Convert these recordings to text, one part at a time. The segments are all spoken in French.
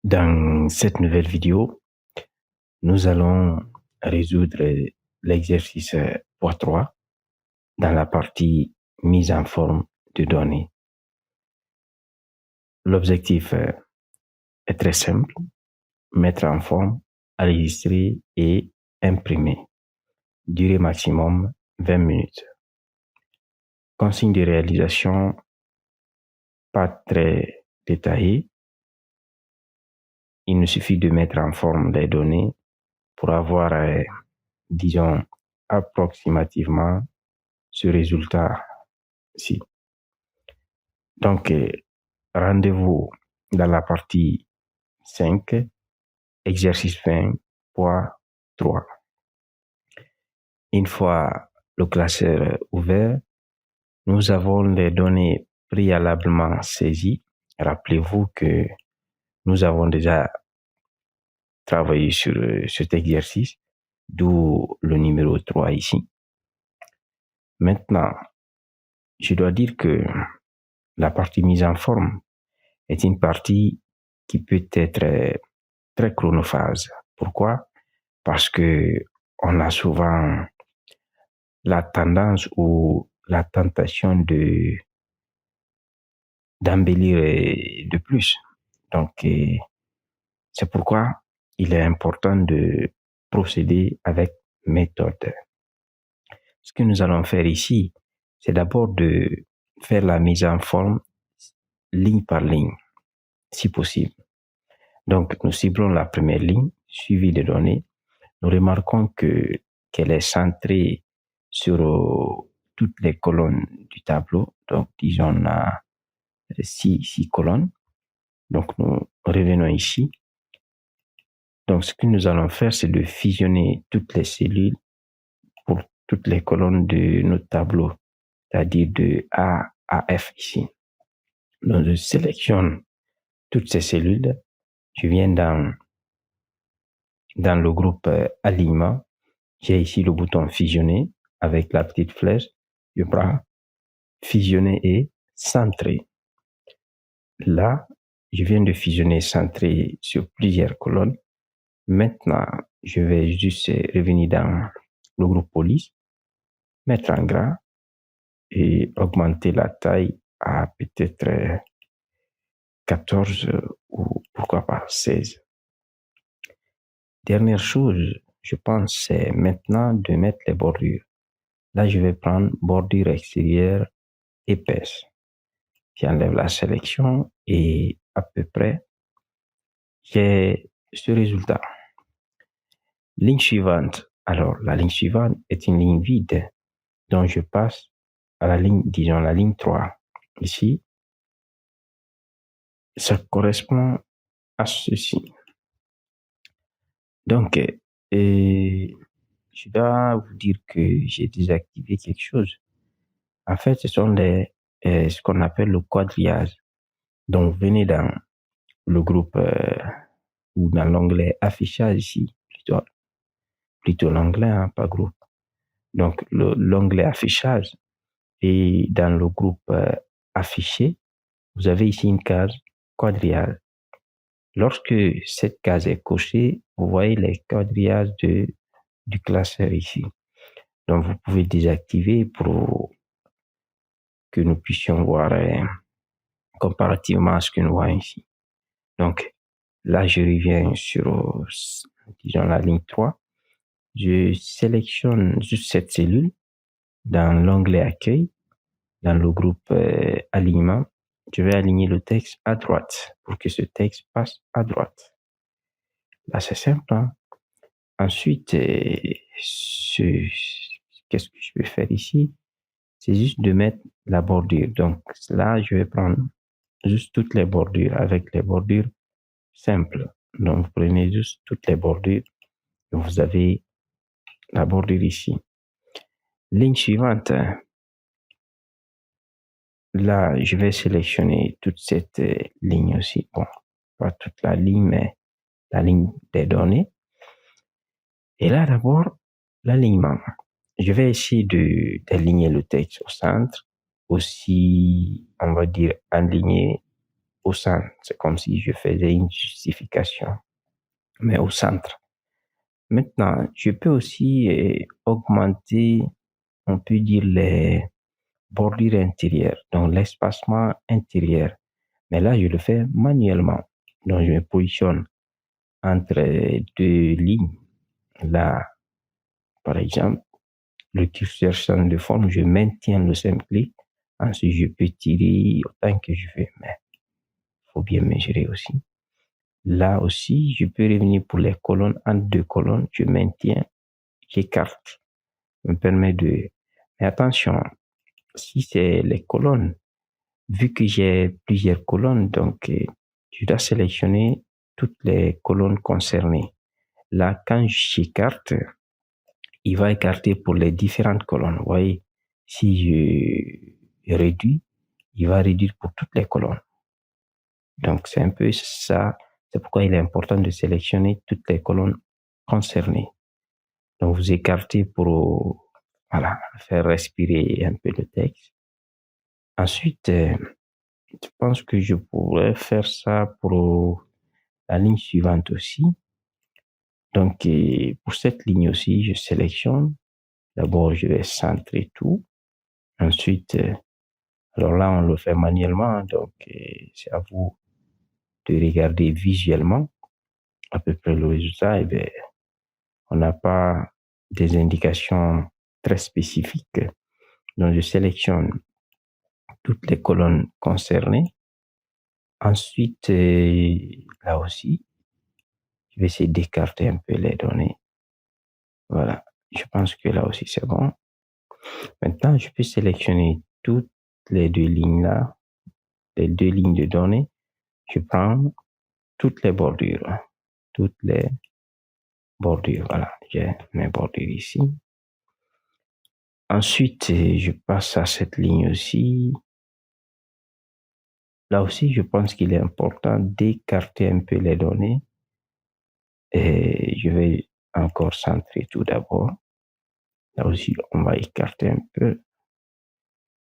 Dans cette nouvelle vidéo, nous allons résoudre l'exercice Poids 3 dans la partie mise en forme de données. L'objectif est très simple, mettre en forme, enregistrer et imprimer. Durée maximum 20 minutes. Consigne de réalisation pas très détaillée. Il nous suffit de mettre en forme les données pour avoir, disons, approximativement ce résultat-ci. Donc, rendez-vous dans la partie 5, exercice 20, poids 3. Une fois le classeur ouvert, nous avons les données préalablement saisies. Rappelez-vous que nous avons déjà travaillé sur cet exercice, d'où le numéro 3 ici. Maintenant, je dois dire que la partie mise en forme est une partie qui peut être très chronophage. Pourquoi? Parce que on a souvent la tendance ou la tentation d'embellir de plus. Donc, c'est pourquoi il est important de procéder avec méthode. Ce que nous allons faire ici, c'est d'abord de faire la mise en forme ligne par ligne, si possible. Donc, nous ciblons la première ligne, suivie des données. Nous remarquons qu'elle est centrée sur toutes les colonnes du tableau. Donc, disons, on a 6 colonnes. Donc, nous revenons ici. Donc, ce que nous allons faire, c'est de fusionner toutes les cellules pour toutes les colonnes de notre tableau, c'est-à-dire de A à F ici. Donc, je sélectionne toutes ces cellules. Je viens dans le groupe alignement. J'ai ici le bouton fusionner avec la petite flèche. Je prends fusionner et centrer. Là, je viens de fusionner centrer sur plusieurs colonnes. Maintenant, je vais juste revenir dans le groupe police, mettre en gras et augmenter la taille à peut-être 14 ou pourquoi pas 16. Dernière chose, je pense, c'est maintenant de mettre les bordures. Là, je vais prendre bordure extérieure épaisse. J'enlève la sélection et à peu près, j'ai ce résultat. Ligne suivante. Alors, la ligne suivante est une ligne vide dont je passe à la ligne, disons la ligne 3. Ici, ça correspond à ceci. Donc, je dois vous dire que j'ai désactivé quelque chose. En fait, ce sont ce qu'on appelle le quadrillage. Donc, venez dans le groupe ou dans l'onglet affichage ici, plutôt l'onglet, pas groupe. Donc, l'onglet affichage et dans le groupe affiché, vous avez ici une case quadrillage. Lorsque cette case est cochée, vous voyez les quadrillages du classeur ici. Donc, vous pouvez désactiver pour que nous puissions voir comparativement à ce que nous voyons ici. Donc, là, je reviens sur, disons, la ligne 3. Je sélectionne juste cette cellule dans l'onglet accueil, dans le groupe alignement. Je vais aligner le texte à droite pour que ce texte passe à droite. Là, c'est simple. Ensuite, qu'est-ce que je vais faire ici? C'est juste de mettre la bordure. Donc là, je vais prendre juste toutes les bordures avec les bordures simples. Donc, vous prenez juste toutes les bordures et vous avez la bordure ici. Ligne suivante. Là, je vais sélectionner toute cette ligne aussi. Bon, pas toute la ligne, mais la ligne des données. Et là, d'abord, l'alignement. Je vais essayer d'aligner le texte au centre, aussi, on va dire, aligner au centre. C'est comme si je faisais une justification, mais au centre. Maintenant, je peux aussi augmenter, on peut dire, les bordures intérieures, donc l'espacement intérieur. Mais là, je le fais manuellement. Donc, je me positionne entre deux lignes. Là, par exemple, le curseur change de forme, je maintiens le simple clic. Ensuite, je peux tirer autant que je veux, mais il faut bien mesurer aussi. Là aussi, je peux revenir pour les colonnes. Entre deux colonnes, je maintiens, j'écarte. Ça me permet de... Mais attention, si c'est les colonnes, vu que j'ai plusieurs colonnes, donc je dois sélectionner toutes les colonnes concernées. Là, quand j'écarte, il va écarter pour les différentes colonnes. Vous voyez, si je réduis, il va réduire pour toutes les colonnes. Donc, c'est un peu ça. C'est pourquoi il est important de sélectionner toutes les colonnes concernées. Donc, vous écartez pour voilà, faire respirer un peu le texte. Ensuite, je pense que je pourrais faire ça pour la ligne suivante aussi. Donc, pour cette ligne aussi, je sélectionne. D'abord, je vais centrer tout. Ensuite, alors là, on le fait manuellement, donc c'est à vous de regarder visuellement à peu près le résultat. Et bien, on n'a pas des indications très spécifiques. Donc, je sélectionne toutes les colonnes concernées. Ensuite, là aussi, je vais essayer d'écarter un peu les données. Voilà, je pense que là aussi, c'est bon. Maintenant, je peux sélectionner toutes les deux lignes là, les deux lignes de données. Je prends toutes les bordures. Toutes les bordures. Voilà, j'ai mes bordures ici. Ensuite, je passe à cette ligne aussi. Là aussi, je pense qu'il est important d'écarter un peu les données. Et je vais encore centrer tout d'abord. Là aussi, on va écarter un peu.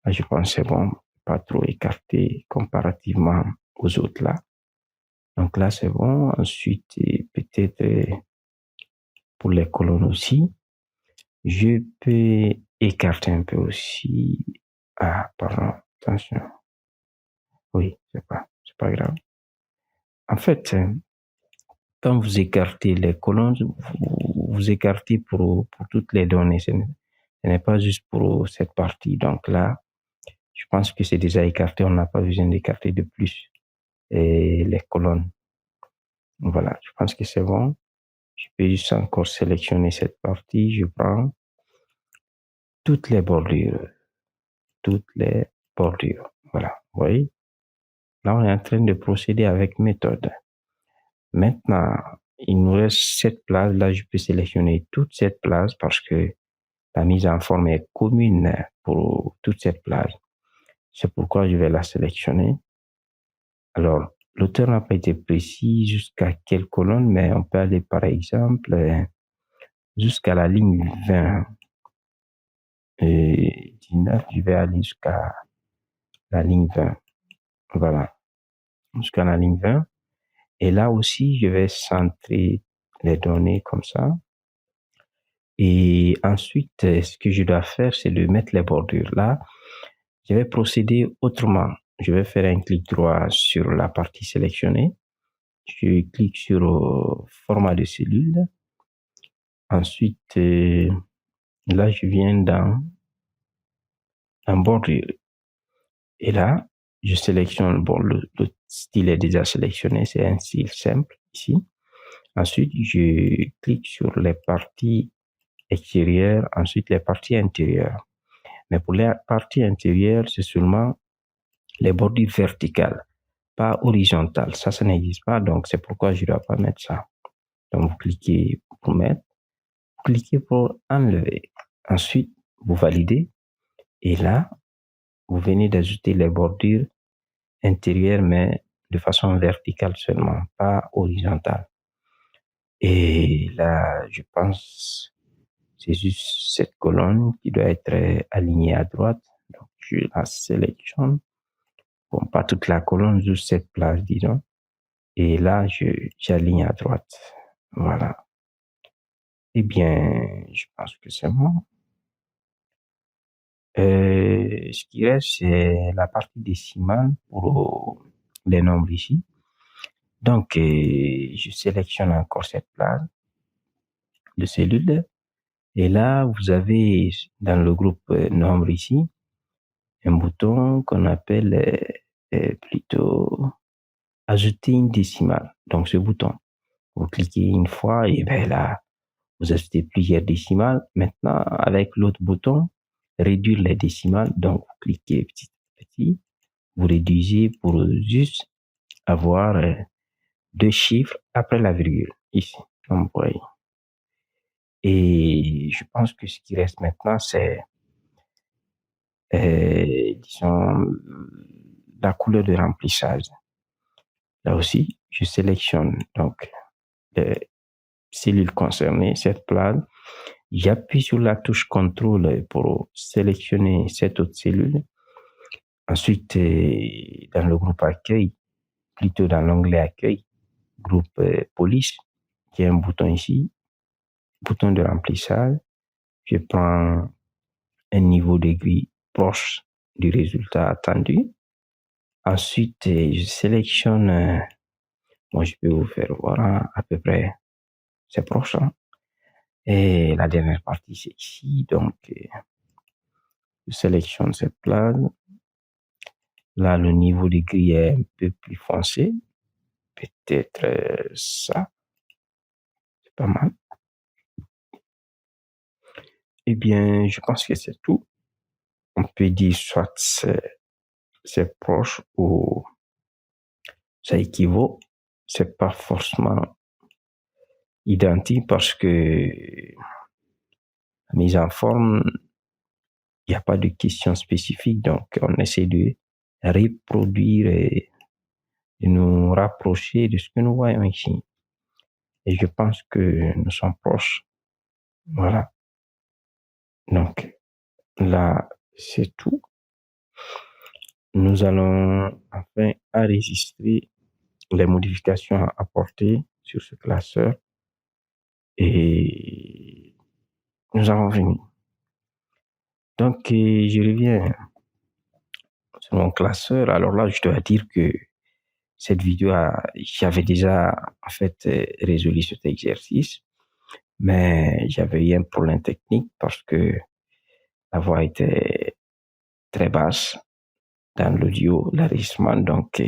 Là, je pense que c'est bon, pas trop écarté comparativement aux autres là. Donc là, c'est bon. Ensuite, peut-être pour les colonnes aussi, je peux écarter un peu aussi. Ah, pardon, attention. Oui, c'est pas grave. En fait, quand vous écartez les colonnes, vous écartez pour toutes les données. Ce n'est pas juste pour cette partie. Donc là, je pense que c'est déjà écarté. On n'a pas besoin d'écarter de plus les colonnes. Voilà, je pense que c'est bon. Je peux juste encore sélectionner cette partie. Je prends toutes les bordures. Toutes les bordures. Voilà, vous voyez. Là, on est en train de procéder avec méthode. Maintenant, il nous reste cette place. Là, je peux sélectionner toute cette place parce que la mise en forme est commune pour toute cette place. C'est pourquoi je vais la sélectionner. Alors, l'auteur n'a pas été précis jusqu'à quelle colonne, mais on peut aller par exemple jusqu'à la ligne 20 et 19. Je vais aller jusqu'à la ligne 20. Voilà, jusqu'à la ligne 20. Et là aussi, je vais centrer les données comme ça. Et ensuite, ce que je dois faire, c'est de mettre les bordures. Là, je vais procéder autrement. Je vais faire un clic droit sur la partie sélectionnée. Je clique sur format de cellule. Ensuite, là, je viens dans bordure. Et là, je sélectionne, bon, le style est déjà sélectionné, c'est un style simple ici. Ensuite, je clique sur les parties extérieures, ensuite les parties intérieures. Mais pour les parties intérieures, c'est seulement les bordures verticales, pas horizontales. Ça n'existe pas, donc c'est pourquoi je ne dois pas mettre ça. Donc, vous cliquez pour mettre, vous cliquez pour enlever. Ensuite, vous validez. Et là, vous venez d'ajouter les bordures intérieures, mais de façon verticale seulement, pas horizontale. Et là, je pense c'est juste cette colonne qui doit être alignée à droite. Donc, je la sélectionne. bon, pas toute la colonne, juste cette place, disons. Et là, j'aligne à droite. Voilà. Eh bien, je pense que c'est bon. Ce qui reste, c'est la partie décimale pour les nombres ici. Donc, je sélectionne encore cette place de cellules. Et là, vous avez dans le groupe nombre ici, un bouton qu'on appelle plutôt ajouter une décimale. Donc, ce bouton, vous cliquez une fois et bien là, vous ajoutez plusieurs décimales. Maintenant, avec l'autre bouton, réduire les décimales. Donc, vous cliquez petit à petit, vous réduisez pour juste avoir deux chiffres après la virgule, ici. Donc, vous voyez. Et je pense que ce qui reste maintenant, c'est, disons, la couleur de remplissage. Là aussi, je sélectionne donc les cellules concernées, cette place. J'appuie sur la touche contrôle pour sélectionner cette autre cellule. Ensuite, dans le groupe accueil, plutôt dans l'onglet accueil, groupe police, qui a un bouton ici, bouton de remplissage. Je prends un niveau d'aiguille proche du résultat attendu. Ensuite, je sélectionne, moi je peux vous faire voir à peu près, c'est proche. Et la dernière partie, c'est ici. Donc, je sélectionne cette place. Là, le niveau de gris est un peu plus foncé. Peut-être ça. C'est pas mal. Eh bien, je pense que c'est tout. On peut dire soit c'est proche ou ça équivaut. C'est pas forcément identique parce que la mise en forme, il n'y a pas de question spécifique. Donc, on essaie de reproduire et de nous rapprocher de ce que nous voyons ici. Et je pense que nous sommes proches. Voilà. Donc, là, c'est tout. Nous allons enfin enregistrer les modifications apportées sur ce classeur et nous avons fini. Donc, je reviens sur mon classeur. Alors là, je dois dire que cette vidéo, j'avais déjà en fait résolu cet exercice, mais j'avais eu un problème technique parce que la voix était très basse dans l'audio, l'enregistrement. Donc,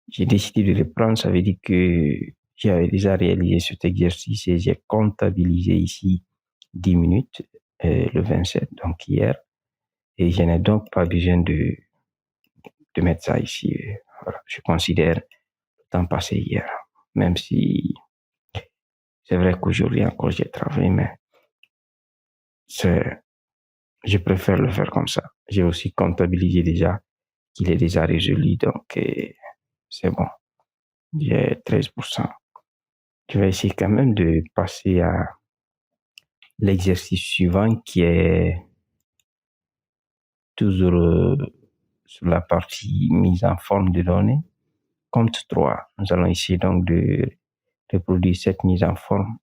j'ai décidé de reprendre. Ça veut dire que j'avais déjà réalisé cet exercice et j'ai comptabilisé ici 10 minutes, le 27, donc hier. Et je n'ai donc pas besoin de mettre ça ici. Voilà. Je considère le temps passé hier, même si c'est vrai qu'aujourd'hui encore j'ai travaillé, mais je préfère le faire comme ça. J'ai aussi comptabilisé déjà qu'il est déjà résolu, donc c'est bon. J'ai 13%. Je vais essayer quand même de passer à l'exercice suivant qui est toujours sur la partie mise en forme de données. Compte 3. Nous allons essayer donc de reproduire cette mise en forme